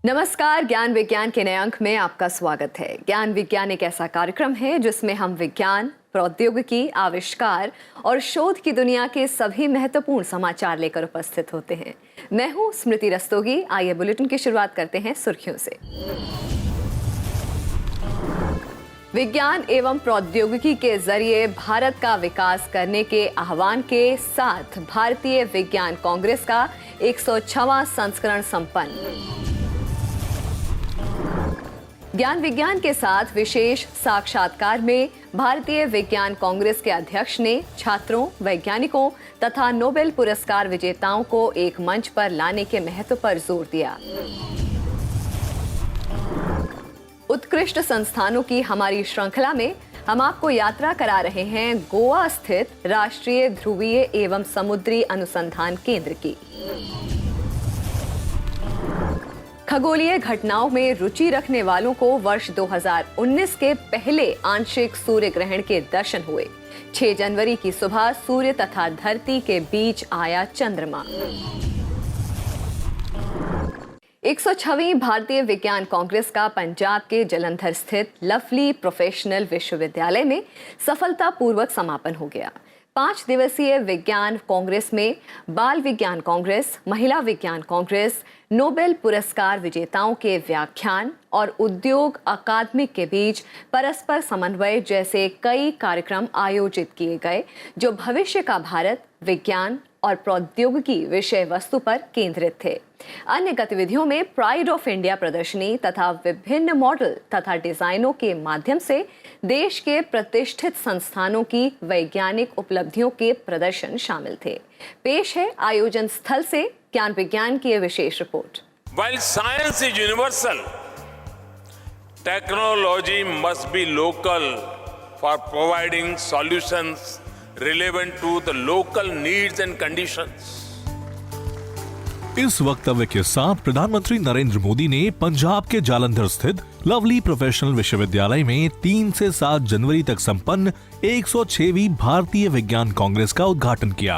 नमस्कार, ज्ञान विज्ञान के नए अंक में आपका स्वागत है। ज्ञान विज्ञान एक ऐसा कार्यक्रम है जिसमें हम विज्ञान, प्रौद्योगिकी, आविष्कार और शोध की दुनिया के सभी महत्वपूर्ण समाचार लेकर उपस्थित होते हैं। मैं हूं स्मृति रस्तोगी। आइए बुलेटिन की शुरुआत करते हैं सुर्खियों से। विज्ञान एवं प्रौद्योगिकी के जरिए भारत का विकास करने के आह्वान के साथ भारतीय विज्ञान कांग्रेस का 106वां संस्करण संपन्न। ज्ञान विज्ञान के साथ विशेष साक्षात्कार में भारतीय विज्ञान कांग्रेस के अध्यक्ष ने छात्रों, वैज्ञानिकों तथा नोबेल पुरस्कार विजेताओं को एक मंच पर लाने के महत्व पर जोर दिया। उत्कृष्ट संस्थानों की हमारी श्रृंखला में हम आपको यात्रा करा रहे हैं गोवा स्थित राष्ट्रीय ध्रुवीय एवं समुद्री अनुसंधान केंद्र की। खगोलीय घटनाओं में रुचि रखने वालों को वर्ष 2019 के पहले आंशिक सूर्य ग्रहण के दर्शन हुए। 6 जनवरी की सुबह सूर्य तथा धरती के बीच आया चंद्रमा। 106वीं भारतीय विज्ञान कांग्रेस का पंजाब के जालंधर स्थित लवली प्रोफेशनल विश्वविद्यालय में सफलतापूर्वक समापन हो गया। 5 दिवसीय विज्ञान कांग्रेस में बाल विज्ञान कांग्रेस, महिला विज्ञान कांग्रेस, नोबेल पुरस्कार विजेताओं के व्याख्यान और उद्योग अकादमिक के बीच परस्पर समन्वय जैसे कई कार्यक्रम आयोजित किए गए, जो भविष्य का भारत, विज्ञान और प्रौद्योगिकी विषय वस्तु पर केंद्रित थे। अन्य गतिविधियों में प्राइड ऑफ इंडिया प्रदर्शनी तथा विभिन्न मॉडल तथा डिजाइनों के माध्यम से देश के प्रतिष्ठित संस्थानों की वैज्ञानिक उपलब्धियों के प्रदर्शन शामिल थे। पेश है आयोजन स्थल से ज्ञान विज्ञान की विशेष report. While science is universal, technology must be local for providing solutions relevant to the local needs and conditions. इस वक्तव्य के साथ प्रधानमंत्री नरेंद्र मोदी ने पंजाब के जालंधर स्थित लवली प्रोफेशनल विश्वविद्यालय में 3 से 7 जनवरी तक संपन्न 106वीं भारतीय विज्ञान कांग्रेस का उद्घाटन किया।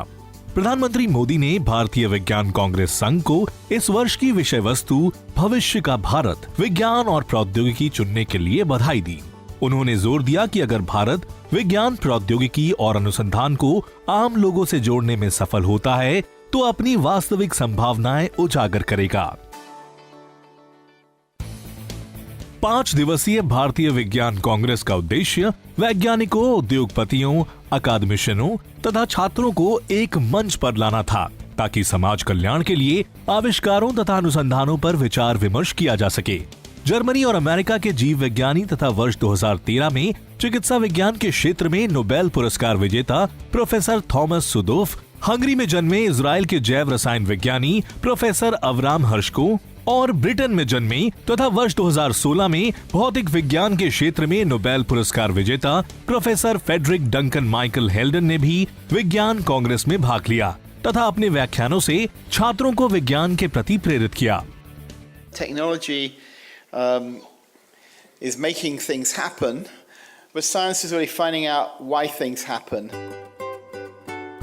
प्रधानमंत्री मोदी ने भारतीय विज्ञान कांग्रेस संघ को इस वर्ष की विषय वस्तु भविष्य का भारत, विज्ञान और प्रौद्योगिकी चुनने के लिए बधाई दी। उन्होंने जोर दिया कि अगर भारत विज्ञान, प्रौद्योगिकी और अनुसंधान को आम लोगों से जोड़ने में सफल होता है तो अपनी वास्तविक संभावनाएं उजागर करेगा। 5 दिवसीय भारतीय विज्ञान कांग्रेस का उद्देश्य वैज्ञानिकों, उद्योगपतियों, अकादमिशियनों तथा छात्रों को एक मंच पर लाना था, ताकि समाज कल्याण के लिए आविष्कारों तथा अनुसंधानों पर विचार विमर्श किया जा सके। जर्मनी और अमेरिका के जीव विज्ञानी तथा वर्ष 2013 में चिकित्सा विज्ञान के क्षेत्र में नोबेल पुरस्कार विजेता प्रोफेसर थॉमस सुदोफ, हंगरी में जन्मे इजराइल के जैव रसायन विज्ञानी प्रोफेसर अवराम हर्शको और ब्रिटेन में जन्मे तथा वर्ष 2016 में भौतिक विज्ञान के क्षेत्र में नोबेल पुरस्कार विजेता professor Frederick Duncan Michael Haldane ने भी विज्ञान कांग्रेस में भाग लिया तथा अपने व्याख्यानों से छात्रों को विज्ञान के प्रति प्रेरित किया। Technology is making things happen, but science is really finding out why things happen.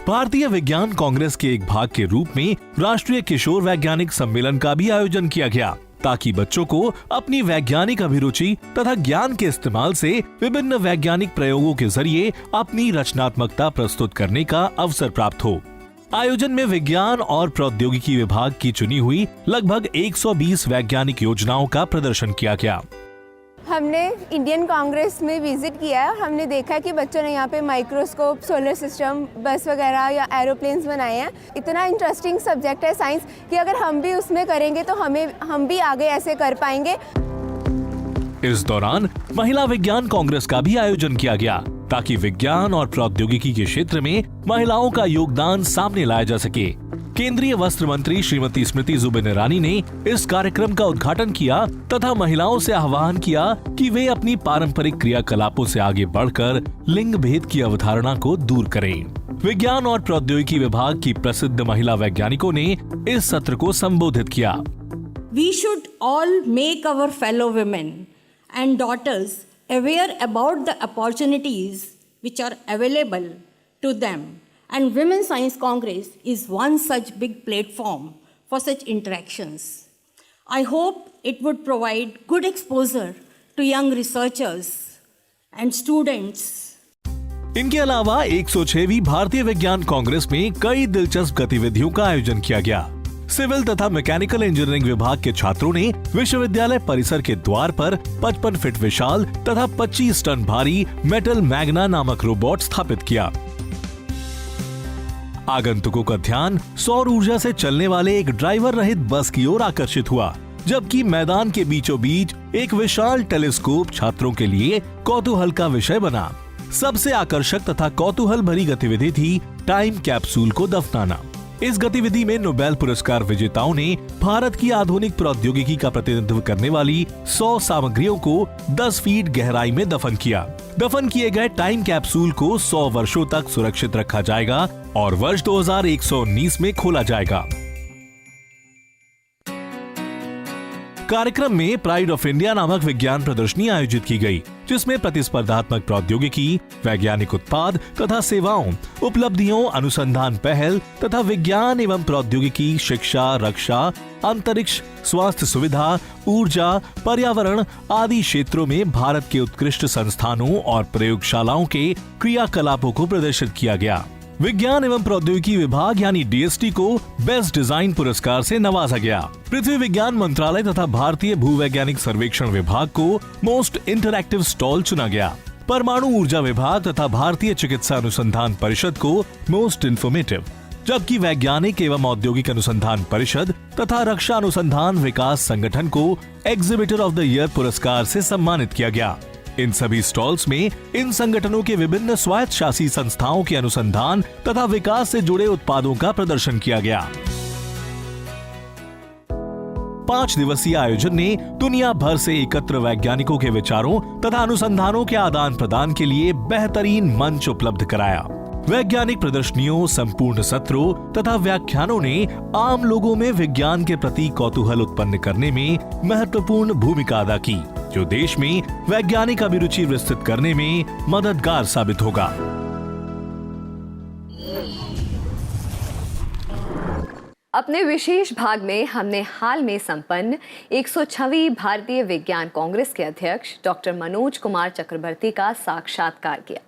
भारतीय विज्ञान कांग्रेस के एक भाग के रूप में राष्ट्रीय किशोर वैज्ञानिक सम्मेलन का भी आयोजन किया गया, ताकि बच्चों को अपनी वैज्ञानिक अभिरुचि तथा ज्ञान के इस्तेमाल से विभिन्न वैज्ञानिक प्रयोगों के जरिए अपनी रचनात्मकता प्रस्तुत करने का अवसर प्राप्त हो। आयोजन में विज्ञान और प्रौद्योगिकी विभाग की चुनी हुई लगभग 120 वैज्ञानिक योजनाओं का प्रदर्शन किया गया। हमने इंडियन कांग्रेस में विजिट किया है। हमने देखा कि बच्चों ने यहाँ पे माइक्रोस्कोप, सोलर सिस्टम, बस वगैरह या एरोप्लेन्स बनाए हैं। इतना इंटरेस्टिंग सब्जेक्ट है साइंस कि अगर हम भी उसमें करेंगे तो हम भी आगे ऐसे कर पाएंगे। इस दौरान महिला विज्ञान कांग्रेस का भी आयोजन किया गया, ताकि विज्ञान और प्रौद्योगिकी के क्षेत्र में महिलाओं का योगदान सामने लाया जा सके। केंद्रीय वस्त्र मंत्री श्रीमती स्मृति जुबिन ईरानी ने इस कार्यक्रम का उद्घाटन किया तथा महिलाओं से आह्वान किया कि वे अपनी पारंपरिक क्रियाकलापों से आगे बढ़कर लिंग भेद की अवधारणा को दूर करें। विज्ञान और प्रौद्योगिकी विभाग की प्रसिद्ध महिला वैज्ञानिकों ने इस सत्र को संबोधित किया। We should all make our fellow women and daughters aware about the opportunities which are available to them. And Women's Science Congress is one such big platform for such interactions. I hope it would provide good exposure to young researchers and students. इनके अलावा 106वीं भारतीय विज्ञान कांग्रेस में कई दिलचस्प गतिविधियों का आयोजन किया गया। सिविल तथा मैकेनिकल इंजीनियरिंग विभाग के छात्रों ने विश्वविद्यालय परिसर के द्वार पर 55 फीट विशाल तथा 25 टन भारी मेटल मैग्ना नामक रोबोट स्थापित किया। आगंतुकों का ध्यान सौर ऊर्जा से चलने वाले एक ड्राइवर रहित बस की ओर आकर्षित हुआ, जबकि मैदान के बीचों बीच एक विशाल टेलीस्कोप छात्रों के लिए कौतूहल का विषय बना। सबसे आकर्षक तथा कौतूहल भरी गतिविधि थी टाइम कैप्सूल को दफनाना। इस गतिविधि में नोबेल पुरस्कार विजेताओं ने भारत की आधुनिक प्रौद्योगिकी का प्रतिनिधित्व करने वाली 100 सामग्रियों को 10 फीट गहराई में दफन किया। दफन किए गए टाइम कैप्सूल को 100 वर्षों तक सुरक्षित रखा जाएगा और वर्ष 2119 में खोला जाएगा। कार्यक्रम में प्राइड ऑफ इंडिया नामक विज्ञान प्रदर्शनी आयोजित की गई, जिसमें प्रतिस्पर्धात्मक प्रौद्योगिकी, वैज्ञानिक उत्पाद तथा सेवाओं, उपलब्धियों, अनुसंधान पहल तथा विज्ञान एवं प्रौद्योगिकी, शिक्षा, रक्षा, अंतरिक्ष, स्वास्थ्य सुविधा, ऊर्जा, पर्यावरण आदि क्षेत्रों में भारत के उत्कृष्ट संस्थानों और प्रयोगशालाओं के क्रियाकलापों को प्रदर्शित किया गया। विज्ञान एवं प्रौद्योगिकी विभाग यानी डीएसटी को बेस्ट डिजाइन पुरस्कार से नवाजा गया। पृथ्वी विज्ञान मंत्रालय तथा भारतीय भूवैज्ञानिक सर्वेक्षण विभाग को मोस्ट इंटरैक्टिव स्टॉल चुना गया। परमाणु ऊर्जा विभाग तथा भारतीय चिकित्सा अनुसंधान परिषद को मोस्ट इंफॉर्मेटिव, जबकि वैज्ञानिक एवं औद्योगिक अनुसंधान परिषद तथा रक्षा अनुसंधान विकास संगठन को एग्जीबिटर ऑफ द ईयर पुरस्कार से सम्मानित किया गया। इन सभी स्टॉल्स में इन संगठनों के विभिन्न स्वायत्त शासी संस्थाओं के अनुसंधान तथा विकास से जुड़े उत्पादों का प्रदर्शन किया गया। 5 दिवसीय आयोजन ने दुनिया भर से एकत्र वैज्ञानिकों के विचारों तथा अनुसंधानों के आदान प्रदान के लिए बेहतरीन मंच उपलब्ध कराया। वैज्ञानिक प्रदर्शनियों, संपूर्ण सत्रों तथा व्याख्यानों ने आम लोगों में विज्ञान के प्रति कौतूहल उत्पन्न करने में महत्वपूर्ण भूमिका अदा की, जो देश में वैज्ञानिक अभिरुचि विस्तृत करने में मददगार साबित होगा। अपने विशेष भाग में हमने हाल में संपन्न 106वीं भारतीय विज्ञान कांग्रेस के अध्यक्ष डॉक्टर मनोज कुमार चक्रवर्ती का साक्षात्कार किया,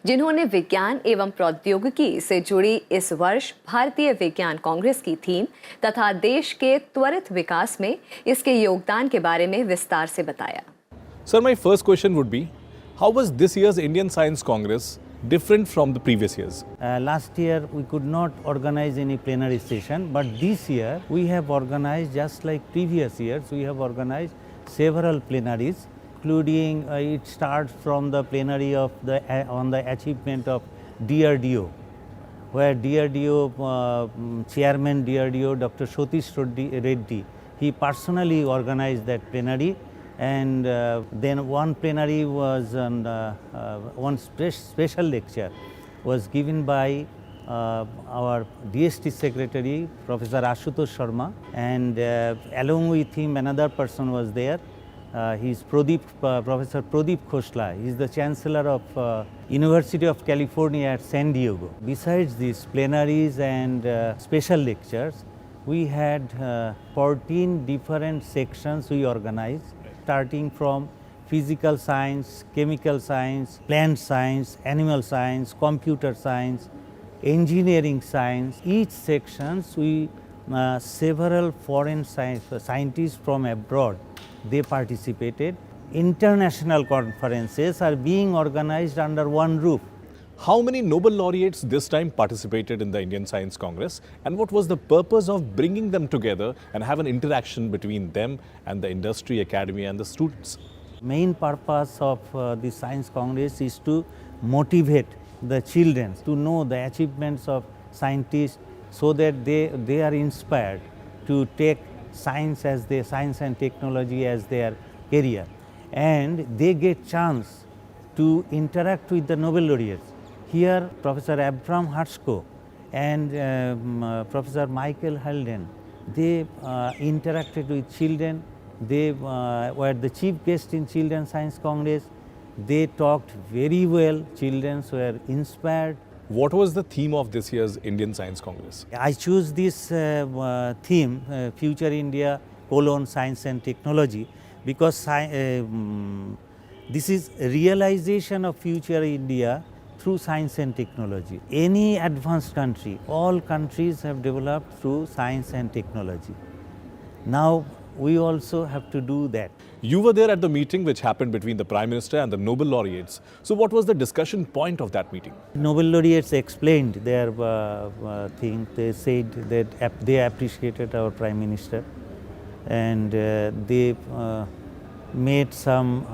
जिन्होंने विज्ञान एवं प्रौद्योगिकी से जुड़ी इस वर्ष भारतीय विज्ञान कांग्रेस की थीम तथा देश के त्वरित विकास में इसके योगदान के बारे में विस्तार से बताया। Sir, my first question would be, how was this year's Indian Science Congress different from the previous years? Last year we could not organize any plenary session, but this year we have organized, just like previous years, we have organized several plenaries, including it starts from the plenary of on the achievement of DRDO, where DRDO chairman DRDO Dr. Satish Reddy, he personally organized that plenary. And then one plenary was one special lecture was given by our DST secretary, Professor Ashutosh Sharma, and along with him another person was there. He's Professor Pradeep Khoshla. He's the Chancellor of University of California at San Diego. Besides these plenaries and special lectures, we had 14 different sections we organized, starting from physical science, chemical science, plant science, animal science, computer science, engineering science. Each sections we several foreign scientists from abroad, they participated. International conferences are being organized under one roof. How many Nobel laureates this time participated in the Indian Science Congress, and what was the purpose of bringing them together and have an interaction between them and the industry, academia and the students? Main purpose of the Science Congress is to motivate the children to know the achievements of scientists, so that they are inspired to take science and technology as their career, and they get chance to interact with the Nobel laureates. Here Professor Abraham Hershko and Professor Michael Halden, they interacted with children. They were the chief guest in Children's Science Congress. They talked very well. Children were inspired. What was the theme of this year's Indian Science Congress? I choose this theme, Future India science and technology, because this is realization of future India through science and technology. Any advanced country, all countries have developed through science and technology. Now we also have to do that. You were there at the meeting which happened between the Prime Minister and the Nobel laureates. So what was the discussion point of that meeting? Nobel laureates explained their thing. They said that they appreciated our Prime Minister, and they made some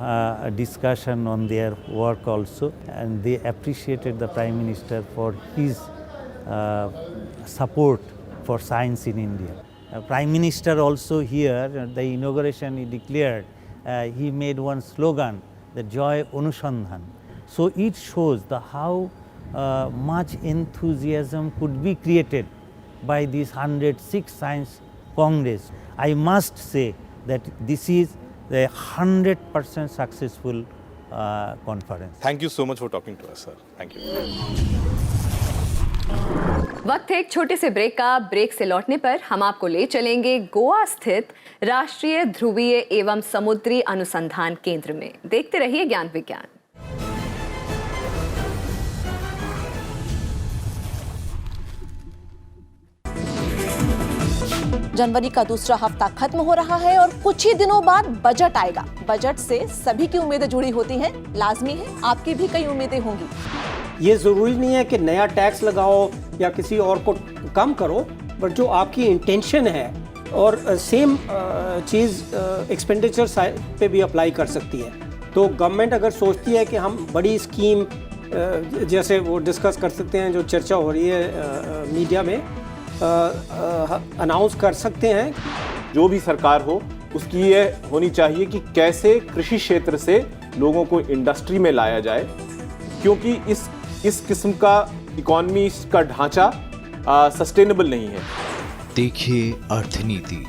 discussion on their work also, and they appreciated the Prime Minister for his support for science in India. Prime Minister also here, the inauguration, he declared, he made one slogan, the Joy Anusandhan. So it shows how much enthusiasm could be created by this 106th Science Congress. I must say that this is the 100% successful conference. Thank you so much for talking to us, sir. Thank you. वक्त है एक छोटे से break का। Break से लौटने पर हम आपको ले चलेंगे गोवा स्थित राष्ट्रीय ध्रुवीय एवं समुद्री अनुसंधान केंद्र में। देखते रहिए ज्ञान विज्ञान। जनवरी का दूसरा हफ्ता खत्म हो रहा है और कुछ ही दिनों बाद बजट आएगा। बजट से सभी की उम्मीदें जुड़ी होती हैं, लाजमी है आपकी भी कई उम्मीदें होंगी। ये जरूरी नहीं है कि नया टैक्स लगाओ या किसी और को कम करो, बट जो आपकी इंटेंशन है, और सेम चीज़ एक्सपेंडिचर साइड पे भी अप्लाई कर सकती है। तो गवर्नमेंट अगर सोचती है कि हम बड़ी स्कीम जैसे वो डिस्कस कर सकते हैं, जो चर्चा हो रही है मीडिया में, अनाउंस कर सकते हैं। जो भी सरकार हो उसकी ये होनी चाहिए कि कैसे कृषि क्षेत्र से लोगों को इंडस्ट्री में लाया जाए, क्योंकि इस किस्म का इकोनॉमी का ढांचा सस्टेनेबल नहीं है। देखिए अर्थनीति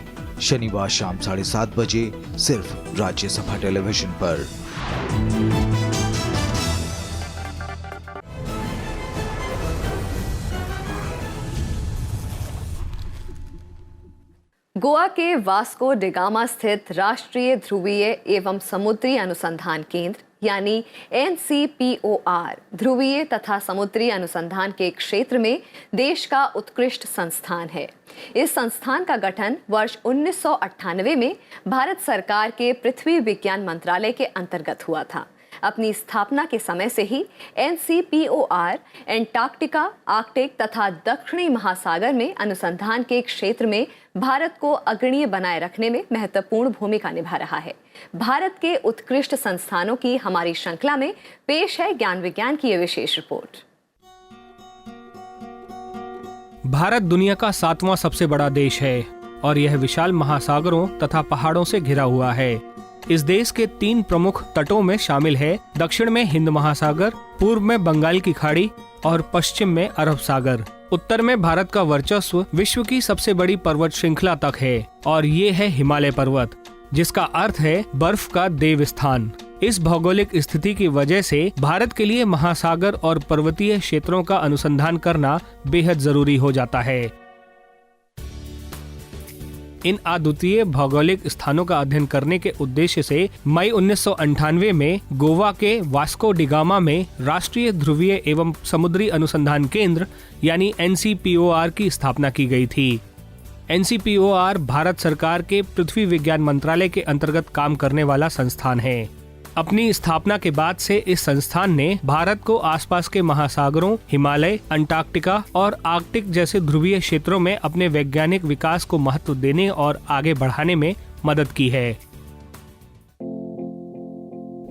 शनिवार शाम 7:30 बजे सिर्फ राज्यसभा टेलीविजन पर। गोवा के वास्को डिगामा स्थित राष्ट्रीय ध्रुवीय एवं समुद्री अनुसंधान केंद्र यानी NCPOR ध्रुवीय तथा समुद्री अनुसंधान के क्षेत्र में देश का उत्कृष्ट संस्थान है। इस संस्थान का गठन वर्ष 1998 में भारत सरकार के पृथ्वी विज्ञान मंत्रालय के अंतर्गत हुआ था। अपनी स्थापना के समय से ही NCPOR एंटार्क्टिका, आर्कटिक तथा दक्षिणी महासागर में अनुसंधान के क्षेत्र में भारत को अग्रणीय बनाए रखने में महत्वपूर्ण भूमिका निभा रहा है। भारत के उत्कृष्ट संस्थानों की हमारी श्रृंखला में पेश है ज्ञान विज्ञान की ये विशेष रिपोर्ट। भारत दुनिया का 7वां सबसे बड़ा देश है और यह विशाल महासागरों तथा पहाड़ों से घिरा हुआ है। इस देश के 3 प्रमुख तटों में शामिल है दक्षिण में हिंद महासागर, पूर्व में बंगाल की खाड़ी और पश्चिम में अरब सागर। उत्तर में भारत का वर्चस्व विश्व की सबसे बड़ी पर्वत श्रृंखला तक है और ये है हिमालय पर्वत, जिसका अर्थ है बर्फ का देव स्थान। इस भौगोलिक स्थिति की वजह से भारत के लिए महासागर और पर्वतीय क्षेत्रों का अनुसंधान करना बेहद जरूरी हो जाता है। इन अद्वितीय भौगोलिक स्थानों का अध्ययन करने के उद्देश्य से मई 1998 में गोवा के वास्को डिगामा में राष्ट्रीय ध्रुवीय एवं समुद्री अनुसंधान केंद्र यानी NCPOR की स्थापना की गई थी। NCPOR भारत सरकार के पृथ्वी विज्ञान मंत्रालय के अंतर्गत काम करने वाला संस्थान है। अपनी स्थापना के बाद से इस संस्थान ने भारत को आसपास के महासागरों, हिमालय, अंटार्कटिका और आर्कटिक जैसे ध्रुवीय क्षेत्रों में अपने वैज्ञानिक विकास को महत्व देने और आगे बढ़ाने में मदद की है।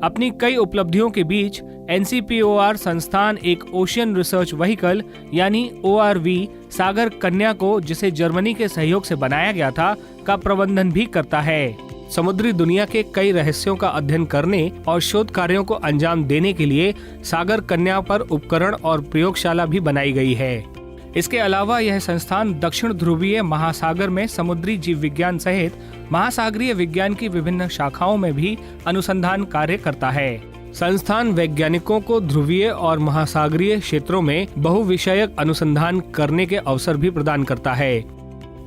अपनी कई उपलब्धियों के बीच NCPOR संस्थान एक ओशियन रिसर्च व्हीकल यानी ORV सागर कन्या को, जिसे जर्मनी के सहयोग से बनाया गया था, का प्रबंधन भी करता है। समुद्री दुनिया के कई रहस्यों का अध्ययन करने और शोध कार्यों को अंजाम देने के लिए सागर कन्या पर उपकरण और प्रयोगशाला भी बनाई गई है। इसके अलावा यह संस्थान दक्षिण ध्रुवीय महासागर में समुद्री जीव विज्ञान सहित महासागरीय विज्ञान की विभिन्न शाखाओं में भी अनुसंधान कार्य करता है। संस्थान वैज्ञानिकों को ध्रुवीय और महासागरीय क्षेत्रों में बहुविषयक अनुसंधान करने के अवसर भी प्रदान करता है।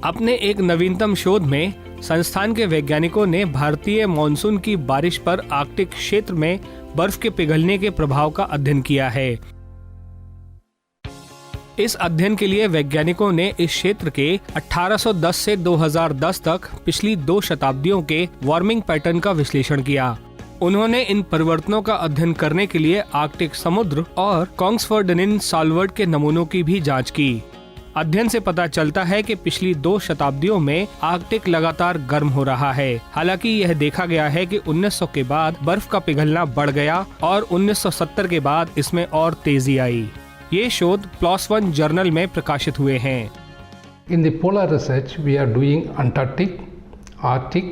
अपने एक नवीनतम शोध में संस्थान के वैज्ञानिकों ने भारतीय मॉनसून की बारिश पर आर्कटिक क्षेत्र में बर्फ के पिघलने के प्रभाव का अध्ययन किया है। इस अध्ययन के लिए वैज्ञानिकों ने इस क्षेत्र के 1810 से 2010 तक पिछली 2 शताब्दियों के वार्मिंग पैटर्न का विश्लेषण किया। उन्होंने इन परिवर्तनों का अध्ययन करने के लिए आर्कटिक समुद्र और कोंग्सफोर्डनिन साल्वर्ड के नमूनों की भी जांच की। अध्ययन से पता चलता है कि पिछली 2 शताब्दियों में आर्कटिक लगातार गर्म हो रहा है। हालांकि यह देखा गया है कि 1900 के बाद बर्फ का पिघलना बढ़ गया और 1970 के बाद इसमें और तेजी आई। ये शोध PLOS ONE जर्नल में प्रकाशित हुए हैं। In the polar research, we are doing Antarctic, Arctic,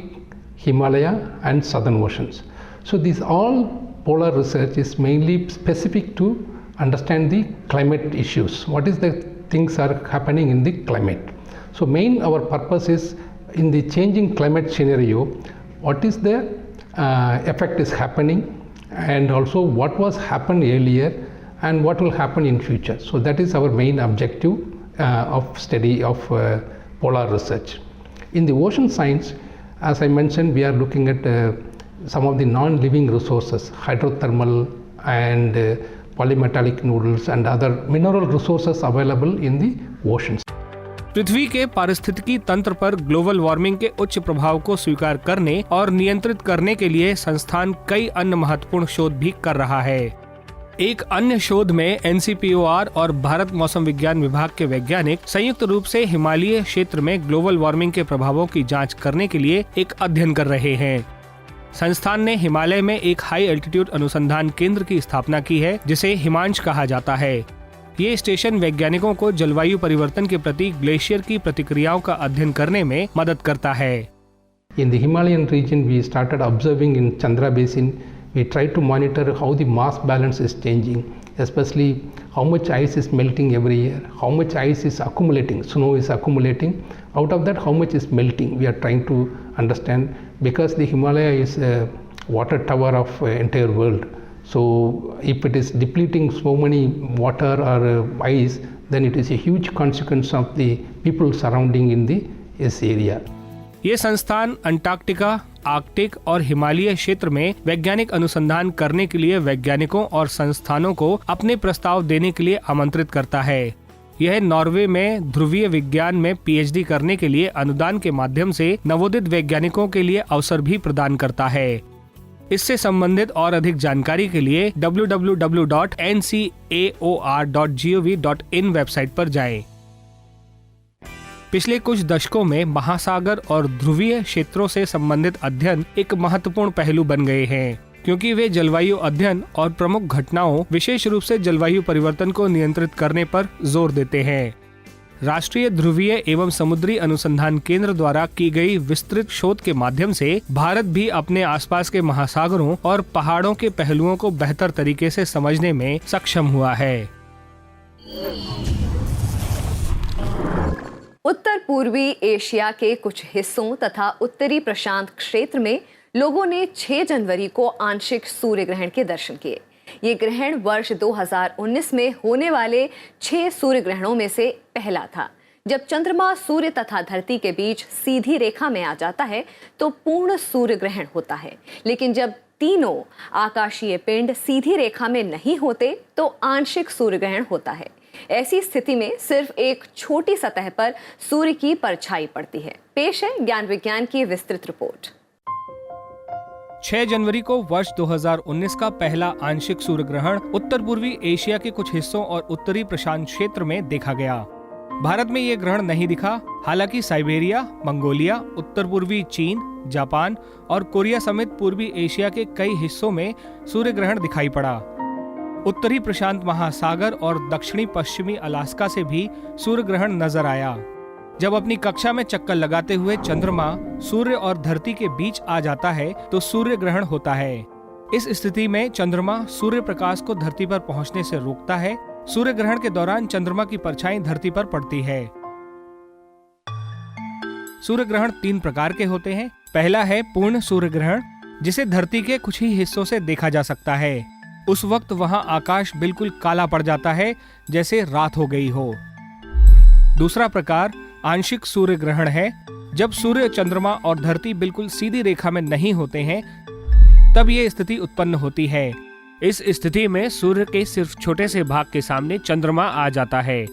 Himalaya and Southern Oceans. So this all polar research is mainly specific to understand the climate issues. What is the things are happening in the climate. So main our purpose is in the changing climate scenario, what is the effect is happening, and also what was happened earlier and what will happen in future. So that is our main objective of study of polar research. In the ocean science, as I mentioned, we are looking at some of the non-living resources, hydrothermal and polymetallic nodules and other mineral resources available in the oceans. पृथ्वी के पारिस्थितिकी तंत्र पर global warming के उच्च प्रभाव को स्वीकार करने और नियंत्रित करने के लिए संस्थान कई अन्य महत्वपूर्ण शोध भी कर रहा है। एक अन्य शोध में NCPOR और भारत मौसम विज्ञान विभाग के वैज्ञानिक संयुक्त रूप से हिमालयी क्षेत्र में ग्लोबल वार्मिंग के प्रभावों की जांच करने के लिए एक अध्ययन कर रहे हैं। संस्थान ने हिमालय में एक हाई एल्टीट्यूड अनुसंधान केंद्र की स्थापना की है, जिसे हिमांश कहा जाता है। ये स्टेशन वैज्ञानिकों को जलवायु परिवर्तन के प्रति ग्लेशियर की प्रतिक्रियाओं का अध्ययन करने में मदद करता है। In the Himalayan region, we started observing in Chandra Basin. We try to monitor how the mass balance is changing, especially how much ice is melting every year, how much ice is accumulating, snow is accumulating. Out of that, how much is melting? We are trying to understand, because the Himalaya is a water tower of entire world. So if it is depleting so many water or ice, then it is a huge consequence of the people surrounding in this area. ये संस्थान Antarctica, Arctic और हिमालयी क्षेत्र में वैज्ञानिक अनुसंधान करने के लिए वैज्ञानिकों और संस्थानों को अपने प्रस्ताव देने के लिए आमंत्रित करता है। यह नॉर्वे में ध्रुवीय विज्ञान में PhD करने के लिए अनुदान के माध्यम से नवोदित वैज्ञानिकों के लिए अवसर भी प्रदान करता है। इससे संबंधित और अधिक जानकारी के लिए www.ncaor.gov.in वेबसाइट पर जाएं। पिछले कुछ दशकों में महासागर और ध्रुवीय क्षेत्रों से संबंधित अध्ययन एक महत्वपूर्ण पहलू बन गए हैं, क्योंकि वे जलवायु अध्ययन और प्रमुख घटनाओं, विशेष रूप से जलवायु परिवर्तन को नियंत्रित करने पर जोर देते हैं। राष्ट्रीय ध्रुवीय एवं समुद्री अनुसंधान केंद्र द्वारा की गई विस्तृत शोध के माध्यम से भारत भी अपने आसपास के महासागरों और पहाड़ों के पहलुओं को बेहतर तरीके से समझने में सक्षम हुआ है। उत्तर पूर्वी एशिया के कुछ हिस्सों तथा उत्तरी प्रशांत क्षेत्र में लोगों ने 6 जनवरी को आंशिक सूर्य ग्रहण के दर्शन किए। ये ग्रहण वर्ष 2019 में होने वाले 6 सूर्य ग्रहणों में से पहला था। जब चंद्रमा सूर्य तथा धरती के बीच सीधी रेखा में आ जाता है तो पूर्ण सूर्य ग्रहण होता है, लेकिन जब तीनों आकाशीय पिंड सीधी रेखा में नहीं होते तो आंशिक सूर्य ग्रहण होता है। ऐसी स्थिति में सिर्फ एक छोटी सतह पर सूर्य की परछाई पड़ती है। पेश है ज्ञान विज्ञान की विस्तृत रिपोर्ट। 6 जनवरी को वर्ष 2019 का पहला आंशिक सूर्य ग्रहण उत्तर पूर्वी एशिया के कुछ हिस्सों और उत्तरी प्रशांत क्षेत्र में देखा गया। भारत में ये ग्रहण नहीं दिखा। हालांकि साइबेरिया, मंगोलिया, उत्तर पूर्वी चीन, जापान और कोरिया समेत पूर्वी एशिया के कई हिस्सों में सूर्य ग्रहण दिखाई पड़ा। उत्तरी प्रशांत महासागर और दक्षिणी पश्चिमी अलास्का से भी सूर्य ग्रहण नजर आया। जब अपनी कक्षा में चक्कर लगाते हुए चंद्रमा सूर्य और धरती के बीच आ जाता है तो सूर्य ग्रहण होता है। इस स्थिति में चंद्रमा सूर्य प्रकाश को धरती पर पहुंचने से रोकता है। सूर्य ग्रहण के दौरान चंद्रमा की परछाई धरती पर पड़ती है। सूर्य ग्रहण 3 प्रकार के होते हैं। पहला है पूर्ण सूर्य ग्रहण, जिसे धरती के कुछ ही हिस्सों से देखा जा सकता है। उस वक्त वहां आकाश बिल्कुल काला पड़ जाता है, जैसे रात हो गई हो। दूसरा प्रकार आंशिक सूर्य ग्रहण है, जब सूर्य, चंद्रमा और धरती बिल्कुल सीधी रेखा में नहीं होते हैं तब ये स्थिति उत्पन्न होती है। इस स्थिति में सूर्य के सिर्फ छोटे से भाग के सामने चंद्रमा आ जाता है।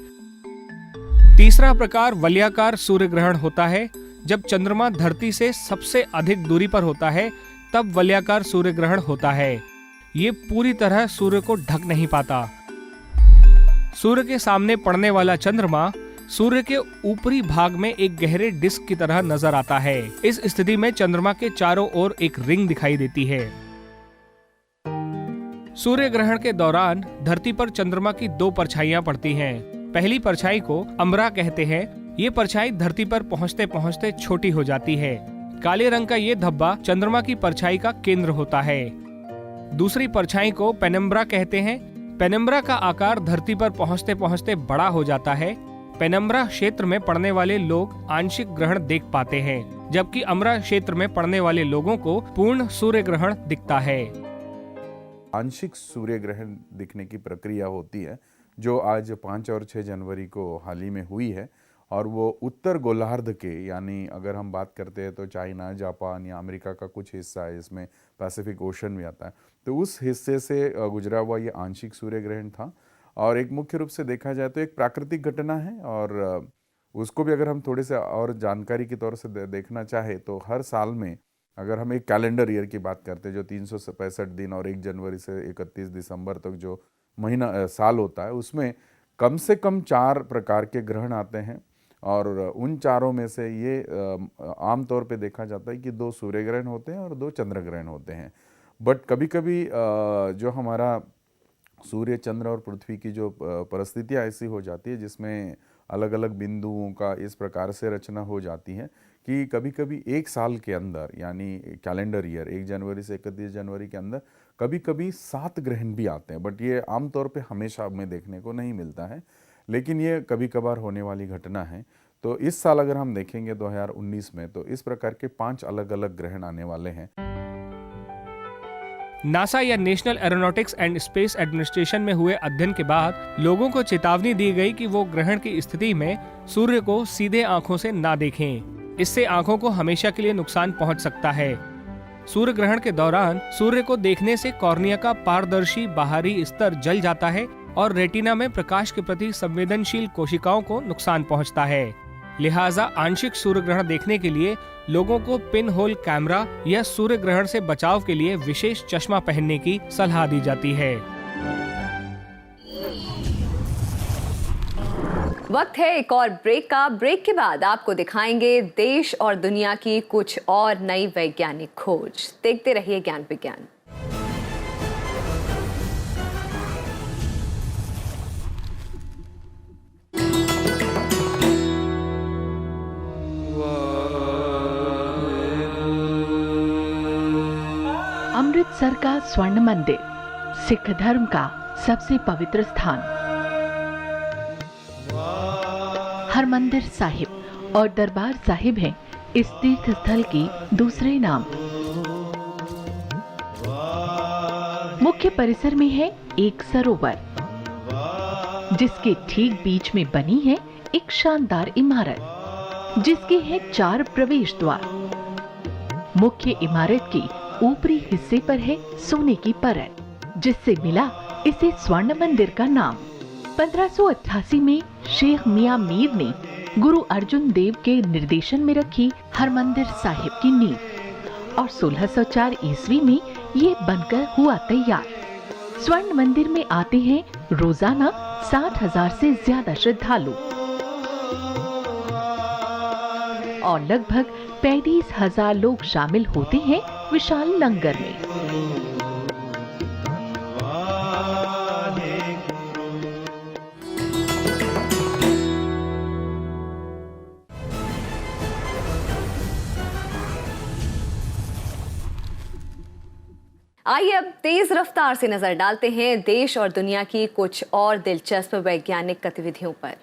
तीसरा प्रकार वलयाकार सूर्य ग्रहण होता है। जब चंद्रमा धरती से सबसे अधिक दूरी पर होता है तब वलयाकार सूर्य ग्रहण होता है। ये पूरी तरह सूर्य को ढक नहीं पाता। सूर्य के सामने पड़ने वाला चंद्रमा सूर्य के ऊपरी भाग में एक गहरे डिस्क की तरह नजर आता है। इस स्थिति में चंद्रमा के चारों ओर एक रिंग दिखाई देती है। सूर्य ग्रहण के दौरान धरती पर चंद्रमा की 2 परछाइयां पड़ती हैं। पहली परछाई को अम्बरा कहते हैं। ये परछाई धरती पर पहुंचते पहुंचते छोटी हो जाती है। काले रंग का ये धब्बा चंद्रमा की परछाई का केंद्र होता है। दूसरी परछाई को पेनम्ब्रा कहते हैं। पेनम्ब्रा का आकार धरती पर पहुंचते पहुंचते बड़ा हो जाता है। पेनम्ब्रा क्षेत्र में पड़ने वाले लोग आंशिक ग्रहण देख पाते हैं, जबकि अम्बरा क्षेत्र में पड़ने वाले लोगों को पूर्ण सूर्य ग्रहण दिखता है। आंशिक सूर्य ग्रहण दिखने की प्रक्रिया होती है जो आज 5 और 6 जनवरी को हाल ही में हुई है, और वो उत्तर गोलार्ध के, यानी अगर हम बात करते हैं तो चाइना, जापान या अमेरिका का कुछ हिस्सा है, इसमें पैसिफिक ओशन भी आता है, तो उस हिस्से से गुजरा हुआ ये आंशिक सूर्य ग्रहण था। और एक मुख्य रूप से देखा जाए तो एक प्राकृतिक घटना है, और उसको भी अगर हम थोड़े से और जानकारी के तौर से देखना चाहे तो हर साल में अगर हम एक कैलेंडर ईयर की बात करते हैं जो 365 दिन और 1 जनवरी से 31 दिसंबर तक जो महीना साल होता है, उसमें कम से कम 4 प्रकार के ग्रहण आते हैं। और उन चारों में से ये आमतौर पे देखा जाता है कि 2 सूर्य ग्रहण होते हैं और 2 चंद्र ग्रहण होते हैं। बट कभी कभी जो हमारा सूर्य, चंद्र और पृथ्वी की जो परिस्थितियाँ ऐसी हो जाती है जिसमें अलग अलग बिंदुओं का इस प्रकार से रचना हो जाती है कि कभी कभी एक साल के अंदर, यानी कैलेंडर ईयर 1 जनवरी से 31 जनवरी के अंदर कभी कभी 7 ग्रहण भी आते हैं। बट ये आमतौर पे हमेशा हमें देखने को नहीं मिलता है, लेकिन ये कभी कभार होने वाली घटना है। तो इस साल अगर हम देखेंगे 2019 में, तो इस प्रकार के 5 अलग अलग ग्रहण आने वाले हैं। नासा या national aeronautics and space administration में हुए अध्ययन के बाद लोगों को चेतावनी दी गई कि वो ग्रहण की स्थिति में सूर्य को सीधे आंखों से ना देखें। इससे आंखों को हमेशा के लिए नुकसान पहुंच सकता है। सूर्य ग्रहण के दौरान सूर्य को देखने से कॉर्निया का पारदर्शी बाहरी स्तर जल जाता है और रेटिना में प्रकाश के प्रति संवेदनशील कोशिकाओं को नुकसान पहुंचता है। लिहाजा आंशिक सूर्य ग्रहण देखने के लिए लोगों को पिन होल कैमरा या सूर्य ग्रहण से बचाव के लिए विशेष चश्मा पहनने की सलाह दी जाती है। वक्त है एक और ब्रेक का। ब्रेक के बाद आपको दिखाएंगे देश और दुनिया की कुछ और नई वैज्ञानिक खोज। देखते रहिए ज्ञान विज्ञान। अमृतसर का स्वर्ण मंदिर सिख धर्म का सबसे पवित्र स्थान। हरमंदिर साहिब और दरबार साहिब हैं इस तीर्थ स्थल की दूसरे नाम। मुख्य परिसर में है एक सरोवर, जिसके ठीक बीच में बनी है एक शानदार इमारत, जिसके है 4 प्रवेश द्वार। मुख्य इमारत की ऊपरी हिस्से पर है सोने की परत, जिससे मिला इसे स्वर्ण मंदिर का नाम। 1588 में शेख मियां मीर ने गुरु अर्जुन देव के निर्देशन में रखी हरमंदिर साहिब की नींव और 1604 ईस्वी में ये बनकर हुआ तैयार। स्वर्ण मंदिर में आते हैं रोजाना 60,000 से ज्यादा श्रद्धालु और लगभग 35,000 लोग शामिल होते हैं विशाल लंगर में। आइए अब तेज रफ्तार से नजर डालते हैं देश और दुनिया की कुछ और दिलचस्प वैज्ञानिक गतिविधियों पर।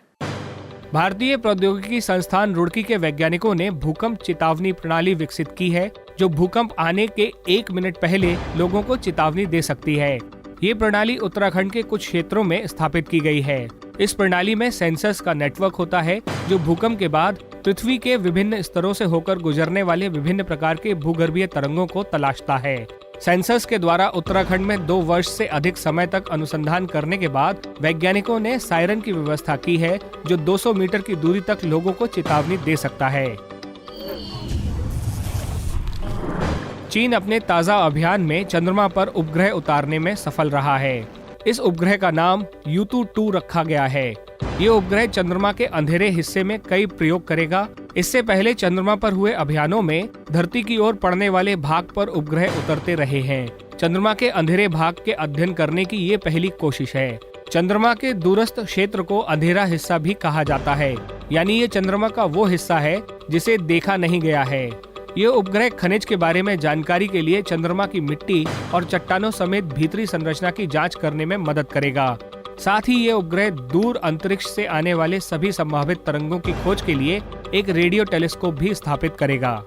भारतीय प्रौद्योगिकी संस्थान रुड़की के वैज्ञानिकों ने भूकंप चेतावनी प्रणाली विकसित की है, जो भूकंप आने के 1 मिनट पहले लोगों को चेतावनी दे सकती है। ये प्रणाली उत्तराखंड के कुछ क्षेत्रों में स्थापित की गई है। इस प्रणाली में सेंसर्स का नेटवर्क होता है जो भूकंप के बाद पृथ्वी के विभिन्न स्तरों से होकर गुजरने वाले विभिन्न प्रकार के भूगर्भीय तरंगों को तलाशता है। सेंसर्स के द्वारा उत्तराखंड में 2 वर्ष से अधिक समय तक अनुसंधान करने के बाद वैज्ञानिकों ने सायरन की व्यवस्था की है जो 200 मीटर की दूरी तक लोगों को चेतावनी दे सकता है। चीन अपने ताज़ा अभियान में चंद्रमा पर उपग्रह उतारने में सफल रहा है। इस उपग्रह का नाम यूतू 2 रखा गया है। ये उपग्रह चंद्रमा के अंधेरे हिस्से में कई प्रयोग करेगा। इससे पहले चंद्रमा पर हुए अभियानों में धरती की ओर पड़ने वाले भाग पर उपग्रह उतरते रहे हैं। चंद्रमा के अंधेरे भाग के अध्ययन करने की ये पहली कोशिश है। चंद्रमा के दूरस्थ क्षेत्र को अंधेरा हिस्सा भी कहा जाता है, यानी ये चंद्रमा का वो हिस्सा है जिसे देखा नहीं गया है। ये उपग्रह खनिज के बारे में जानकारी के लिए चंद्रमा की मिट्टी और चट्टानों समेत भीतरी संरचना की जांच करने में मदद करेगा। साथ ही ये उपग्रह दूर अंतरिक्ष से आने वाले सभी संभावित तरंगों की खोज के लिए एक रेडियो टेलीस्कोप भी स्थापित करेगा।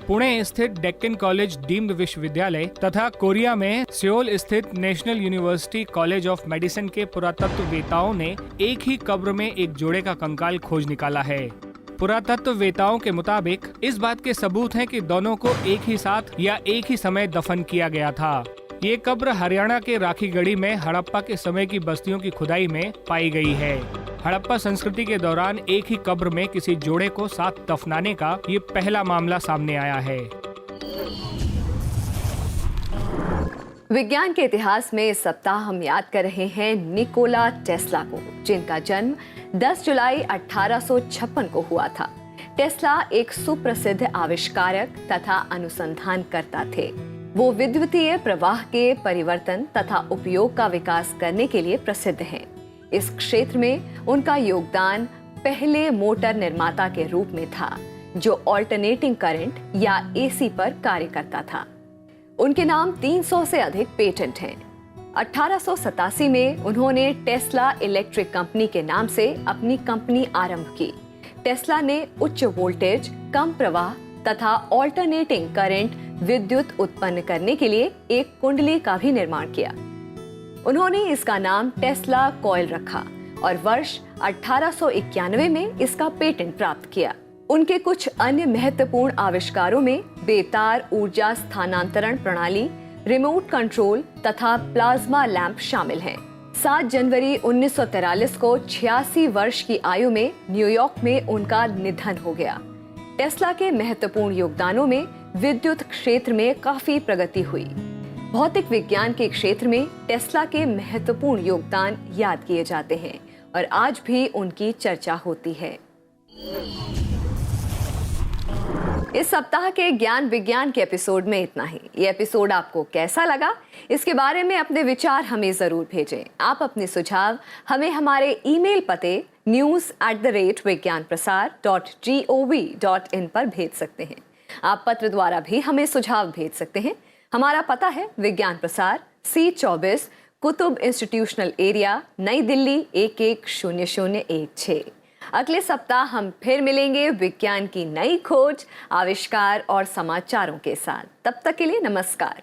पुणे स्थित डेक्कन कॉलेज डीम्ड विश्वविद्यालय तथा कोरिया में सियोल स्थित national university college of medicine के पुरातत्ववेताओं ने एक ही कब्र में एक जोड़े का कंकाल खोज निकाला है। पुरातत्ववेताओं के मुताबिक इस बात के सबूत हैं कि दोनों को एक ही साथ या एक ही समय दफन किया गया था। ये कब्र हरियाणा के राखीगढ़ी में हड़प्पा के समय की बस्तियों की खुदाई में पाई गई है। हड़प्पा संस्कृति के दौरान एक ही कब्र में किसी जोड़े को साथ दफनाने का ये पहला मामला सामने आया है। विज्ञान के इतिहास में इस सप्ताह हम याद कर रहे हैं निकोला टेस्ला को, जिनका जन्म 10 जुलाई 1856 को हुआ था। टेस्ला एक सुप्रसिद्ध आविष्कारक तथा अनुसंधानकर्ता थे। वो विद्युतीय प्रवाह के परिवर्तन तथा उपयोग का विकास करने के लिए प्रसिद्ध हैं। इस क्षेत्र में उनका योगदान पहले मोटर निर्माता के रूप में था, जो ऑल्टरनेटिंग करंट या एसी पर कार्य करता था। उनके नाम 300 से अधिक पेटेंट हैं। 1887 में उन्होंने टेस्ला इलेक्ट्रिक कंपनी के नाम से अपनी कंपनी आरंभ की। टेस्ला ने उच्च वोल्टेज, कम प्रवाह तथा ऑल्टरनेटिंग करंट विद्युत उत्पन्न करने के लिए एक कुंडली का भी निर्माण किया। उन्होंने इसका नाम टेस्ला कॉइल रखा और वर्ष 1891 में इसका पेटेंट प्राप्त किया। उनके कुछ अन्य महत्वपूर्ण आविष्कारों में बेतार ऊर्जा स्थानांतरण प्रणाली, रिमोट कंट्रोल तथा प्लाज्मा लैंप शामिल हैं। 7 जनवरी 1943 को 86 वर्ष की आयु में न्यूयॉर्क में उनका निधन हो गया। टेस्ला के महत्वपूर्ण योगदानों में विद्युत क्षेत्र में काफी प्रगति हुई। भौतिक विज्ञान के क्षेत्र में टेस्ला के महत्वपूर्ण योगदान याद किए जाते हैं और आज भी उनकी चर्चा होती है। इस सप्ताह के ज्ञान विज्ञान के एपिसोड में इतना ही। ये एपिसोड आपको कैसा लगा, इसके बारे में अपने विचार हमें जरूर भेजें। आप अपने सुझाव हमें हमारे ईमेल पते news@vigyanprasar.gov.in पर भेज सकते हैं। आप पत्र द्वारा भी हमें सुझाव भेज सकते हैं। हमारा पता है विज्ञान प्रसार, C24, कुतुब इंस्टीट्यूशनल एरिया, नई दिल्ली 110016। अगले सप्ताह हम फिर मिलेंगे विज्ञान की नई खोज, आविष्कार और समाचारों के साथ। तब तक के लिए नमस्कार।